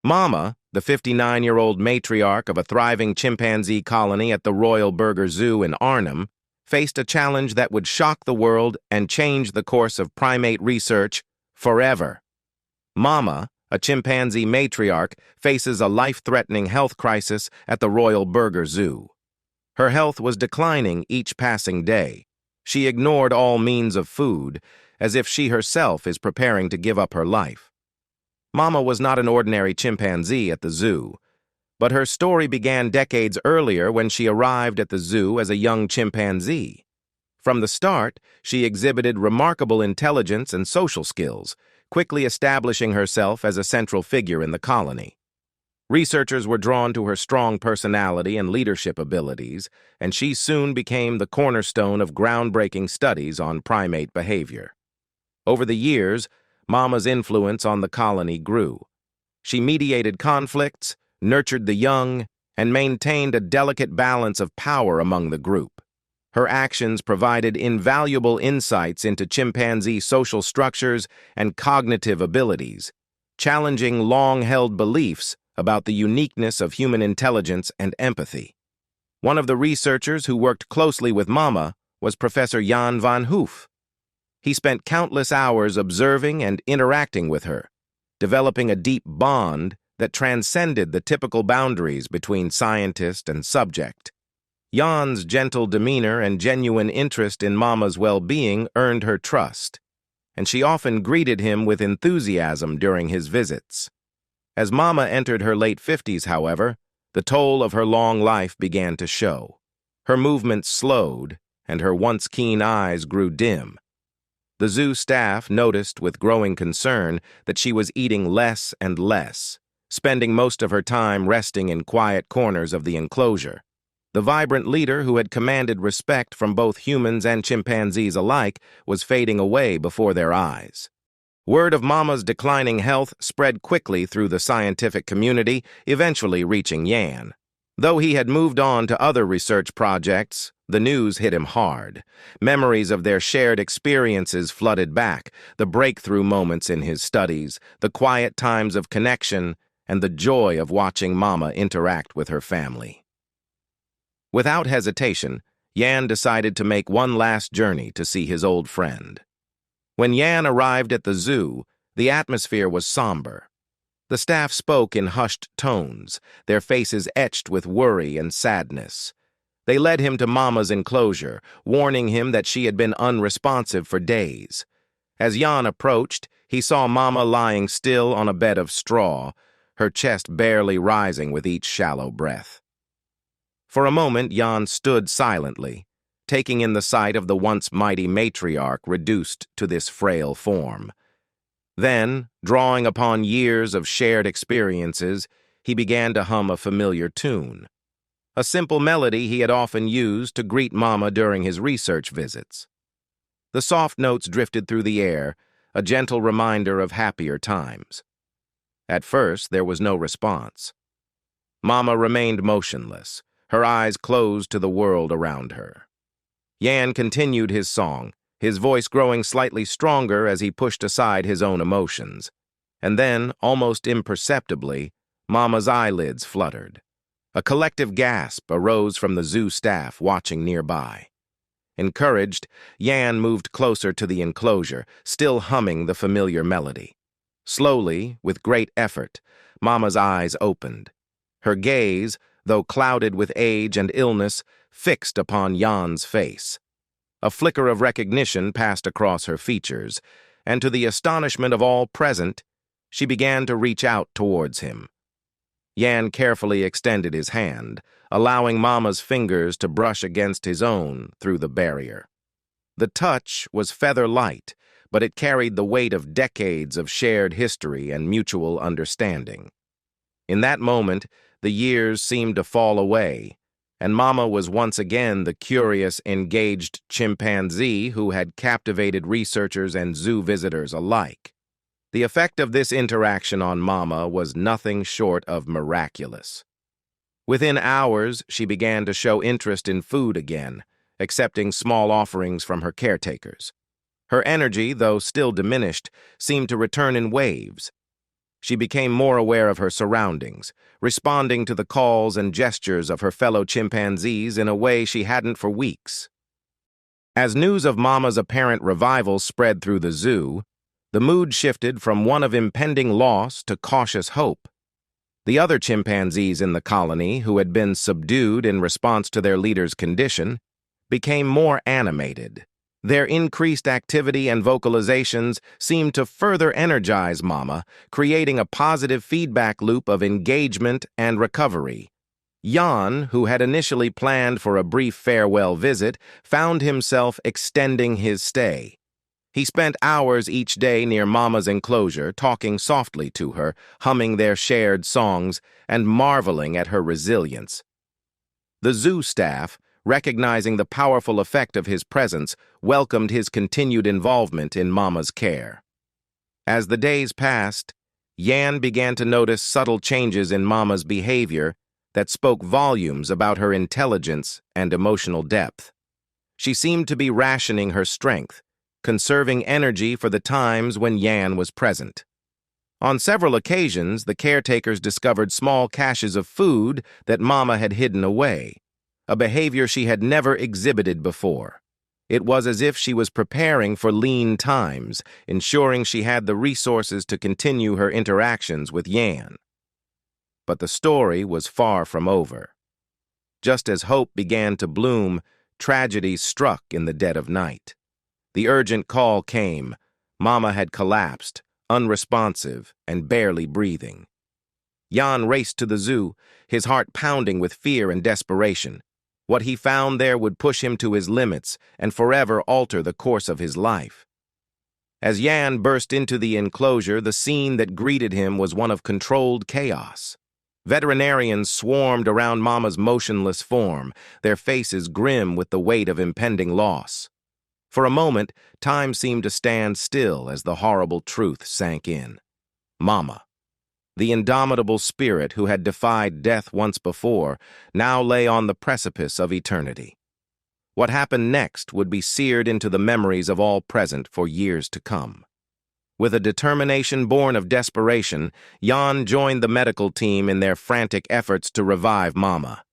Mama, the 59-year-old matriarch of a thriving chimpanzee colony at the Royal Burger Zoo in Arnhem, faced a challenge that would shock the world and change the course of primate research forever. Mama, a chimpanzee matriarch, faces a life-threatening health crisis at the Royal Burger Zoo. Her health was declining each passing day. She ignored all means of food, as if she herself is preparing to give up her life. Mama was not an ordinary chimpanzee at the zoo, but her story began decades earlier when she arrived at the zoo as a young chimpanzee. From the start, she exhibited remarkable intelligence and social skills, quickly establishing herself as a central figure in the colony. Researchers were drawn to her strong personality and leadership abilities, and she soon became the cornerstone of groundbreaking studies on primate behavior. Over the years, Mama's influence on the colony grew. She mediated conflicts, nurtured the young, and maintained a delicate balance of power among the group. Her actions provided invaluable insights into chimpanzee social structures and cognitive abilities, challenging long-held beliefs about the uniqueness of human intelligence and empathy. One of the researchers who worked closely with Mama was Professor Jan van Hoof. He spent countless hours observing and interacting with her, developing a deep bond that transcended the typical boundaries between scientist and subject. Jan's gentle demeanor and genuine interest in Mama's well-being earned her trust, and she often greeted him with enthusiasm during his visits. As Mama entered her late 50s, however, the toll of her long life began to show. Her movements slowed, and her once keen eyes grew dim. The zoo staff noticed with growing concern that she was eating less and less, spending most of her time resting in quiet corners of the enclosure. The vibrant leader who had commanded respect from both humans and chimpanzees alike was fading away before their eyes. Word of Mama's declining health spread quickly through the scientific community, eventually reaching Jan. Though he had moved on to other research projects, the news hit him hard. Memories of their shared experiences flooded back, the breakthrough moments in his studies, the quiet times of connection, and the joy of watching Mama interact with her family. Without hesitation, Jan decided to make one last journey to see his old friend. When Jan arrived at the zoo, the atmosphere was somber. The staff spoke in hushed tones, their faces etched with worry and sadness. They led him to Mama's enclosure, warning him that she had been unresponsive for days. As Jan approached, he saw Mama lying still on a bed of straw, her chest barely rising with each shallow breath. For a moment, Jan stood silently, taking in the sight of the once mighty matriarch reduced to this frail form. Then, drawing upon years of shared experiences, he began to hum a familiar tune, a simple melody he had often used to greet Mama during his research visits. The soft notes drifted through the air, a gentle reminder of happier times. At first, there was no response. Mama remained motionless, her eyes closed to the world around her. Jan continued his song, his voice growing slightly stronger as he pushed aside his own emotions. And then, almost imperceptibly, Mama's eyelids fluttered. A collective gasp arose from the zoo staff watching nearby. Encouraged, Jan moved closer to the enclosure, still humming the familiar melody. Slowly, with great effort, Mama's eyes opened. Her gaze, though clouded with age and illness, fixed upon Jan's face. A flicker of recognition passed across her features, and to the astonishment of all present, she began to reach out towards him. Jan carefully extended his hand, allowing Mama's fingers to brush against his own through the barrier. The touch was feather-light, but it carried the weight of decades of shared history and mutual understanding. In that moment, the years seemed to fall away, and Mama was once again the curious, engaged chimpanzee who had captivated researchers and zoo visitors alike. The effect of this interaction on Mama was nothing short of miraculous. Within hours, she began to show interest in food again, accepting small offerings from her caretakers. Her energy, though still diminished, seemed to return in waves. She became more aware of her surroundings, responding to the calls and gestures of her fellow chimpanzees in a way she hadn't for weeks. As news of Mama's apparent revival spread through the zoo, the mood shifted from one of impending loss to cautious hope. The other chimpanzees in the colony, who had been subdued in response to their leader's condition, became more animated. Their increased activity and vocalizations seemed to further energize Mama, creating a positive feedback loop of engagement and recovery. Jan, who had initially planned for a brief farewell visit, found himself extending his stay. He spent hours each day near Mama's enclosure, talking softly to her, humming their shared songs, and marveling at her resilience. The zoo staff, recognizing the powerful effect of his presence, welcomed his continued involvement in Mama's care. As the days passed, Jan began to notice subtle changes in Mama's behavior that spoke volumes about her intelligence and emotional depth. She seemed to be rationing her strength, conserving energy for the times when Jan was present. On several occasions, the caretakers discovered small caches of food that Mama had hidden away, a behavior she had never exhibited before. It was as if she was preparing for lean times, ensuring she had the resources to continue her interactions with Jan. But the story was far from over. Just as hope began to bloom, tragedy struck in the dead of night. The urgent call came. Mama had collapsed, unresponsive and barely breathing. Jan raced to the zoo, his heart pounding with fear and desperation. What he found there would push him to his limits and forever alter the course of his life. As Jan burst into the enclosure, the scene that greeted him was one of controlled chaos. Veterinarians swarmed around Mama's motionless form, their faces grim with the weight of impending loss. For a moment, time seemed to stand still as the horrible truth sank in. Mama, the indomitable spirit who had defied death once before, now lay on the precipice of eternity. What happened next would be seared into the memories of all present for years to come. With a determination born of desperation, Jan joined the medical team in their frantic efforts to revive Mama.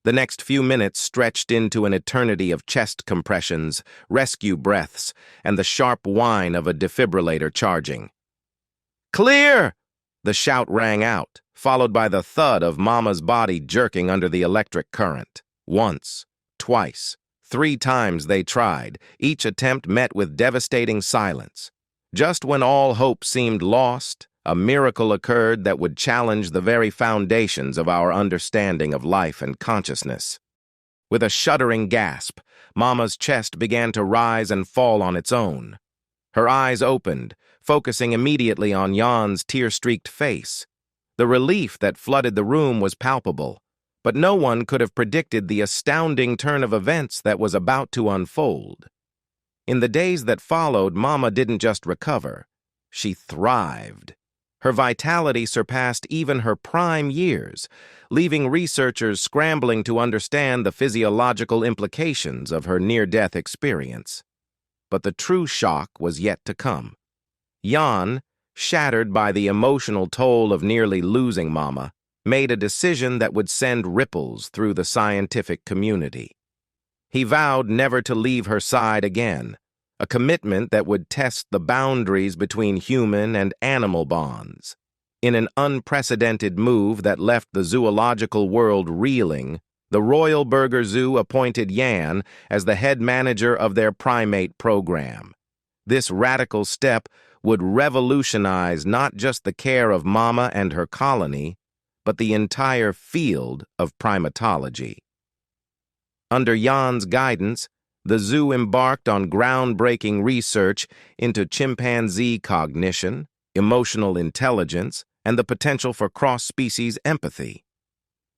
The next few minutes stretched into an eternity of chest compressions, rescue breaths, and the sharp whine of a defibrillator charging. "Clear!" The shout rang out, followed by the thud of Mama's body jerking under the electric current. Once, twice, 3 times they tried, each attempt met with devastating silence. Just when all hope seemed lost, a miracle occurred that would challenge the very foundations of our understanding of life and consciousness. With a shuddering gasp, Mama's chest began to rise and fall on its own. Her eyes opened, focusing immediately on Jan's tear-streaked face. The relief that flooded the room was palpable, but no one could have predicted the astounding turn of events that was about to unfold. In the days that followed, Mama didn't just recover, she thrived. Her vitality surpassed even her prime years, leaving researchers scrambling to understand the physiological implications of her near-death experience. But the true shock was yet to come. Jan, shattered by the emotional toll of nearly losing Mama, made a decision that would send ripples through the scientific community. He vowed never to leave her side again, a commitment that would test the boundaries between human and animal bonds. In an unprecedented move that left the zoological world reeling, the Royal Burger Zoo appointed Jan as the head manager of their primate program. This radical step would revolutionize not just the care of Mama and her colony, but the entire field of primatology. Under Jan's guidance, the zoo embarked on groundbreaking research into chimpanzee cognition, emotional intelligence, and the potential for cross-species empathy.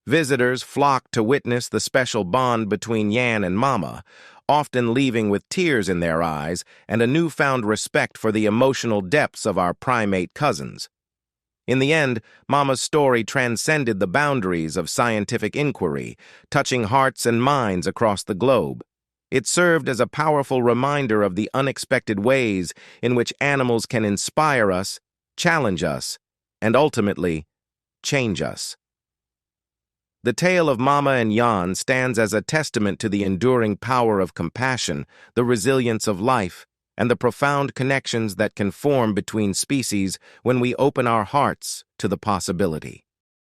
Visitors flocked to witness the special bond between Jan and Mama, often leaving with tears in their eyes and a newfound respect for the emotional depths of our primate cousins. In the end, Mama's story transcended the boundaries of scientific inquiry, touching hearts and minds across the globe. It served as a powerful reminder of the unexpected ways in which animals can inspire us, challenge us, and ultimately, change us. The tale of Mama and Jan stands as a testament to the enduring power of compassion, the resilience of life, and the profound connections that can form between species when we open our hearts to the possibility.